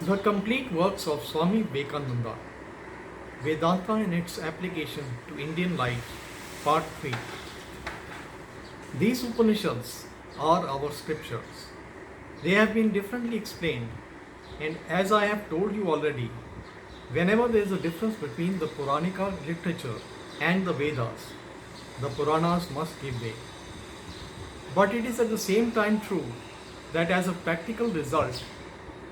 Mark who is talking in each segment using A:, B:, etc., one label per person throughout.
A: The complete works of Swami Vivekananda, Vedanta and its application to Indian life, Part 3. These Upanishads are our scriptures. They have been differently explained, and as I have told you already, whenever there is a difference between the Puranika literature and the Vedas, the Puranas must give way. But it is at the same time true that as a practical result,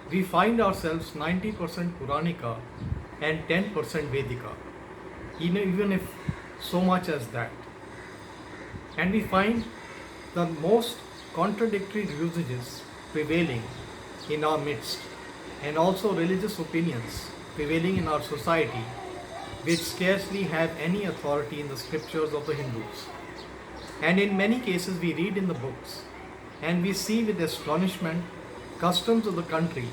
A: we find ourselves 90% Puranika and 10% Vedika, even if so much as that. And we find the most contradictory usages prevailing in our midst, and also religious opinions prevailing in our society, which scarcely have any authority in the scriptures of the Hindus. And in many cases, we read in the books and we see with astonishment customs of the country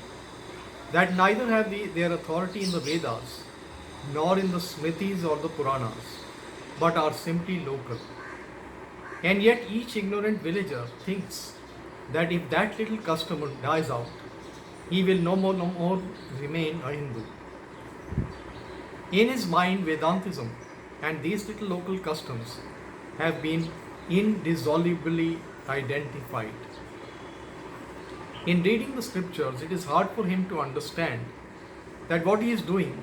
A: that neither have their authority in the Vedas nor in the Smritis or the Puranas, but are simply local. And yet each ignorant villager thinks that if that little custom dies out, he will no more remain a Hindu. In his mind, Vedantism and these little local customs have been indissolubly identified. In reading the scriptures, it is hard for him to understand that what he is doing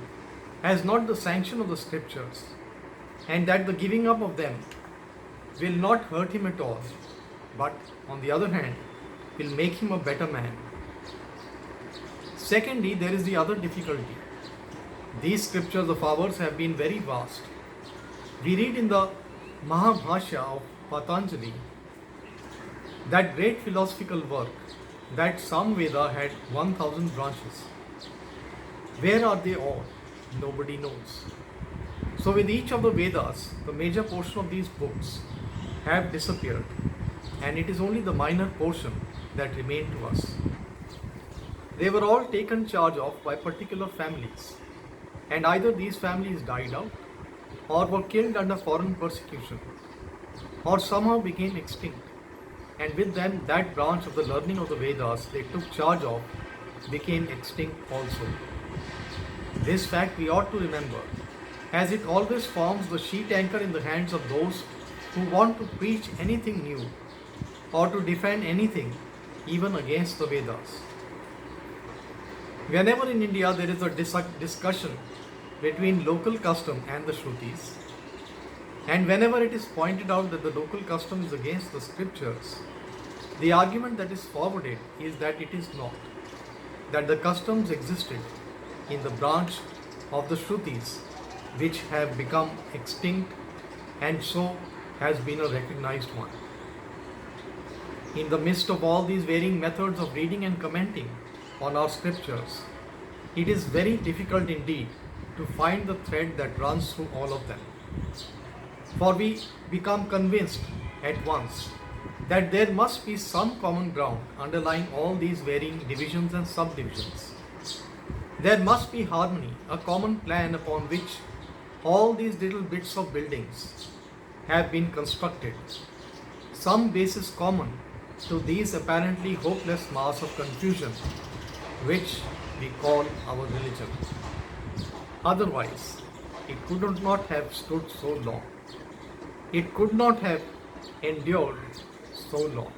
A: has not the sanction of the scriptures, and that the giving up of them will not hurt him at all, but on the other hand, will make him a better man. Secondly, there is the other difficulty. These scriptures of ours have been very vast. We read in the Mahabhashya of Patanjali, that great philosophical work, that Samveda had 1000 branches. Where are they all? Nobody knows. So with each of the Vedas, the major portion of these books have disappeared, and it is only the minor portion that remain to us. They were all taken charge of by particular families, and either these families died out, or were killed under foreign persecution, or somehow became extinct. And with them, that branch of the learning of the Vedas they took charge of became extinct also. This fact we ought to remember, as it always forms the sheet anchor in the hands of those who want to preach anything new or to defend anything, even against the Vedas. Whenever in India there is a discussion between local custom and the Shrutis, and whenever it is pointed out that the local custom is against the scriptures, the argument that is forwarded is that it is not, that the customs existed in the branch of the Shrutis which have become extinct and so has been a recognized one. In the midst of all these varying methods of reading and commenting on our scriptures, it is very difficult indeed to find the thread that runs through all of them. For we become convinced at once that there must be some common ground underlying all these varying divisions and subdivisions. There must be harmony, a common plan upon which all these little bits of buildings have been constructed, some basis common to these apparently hopeless mass of confusion which we call our religion. Otherwise, it could not have stood so long. It could not have endured so long.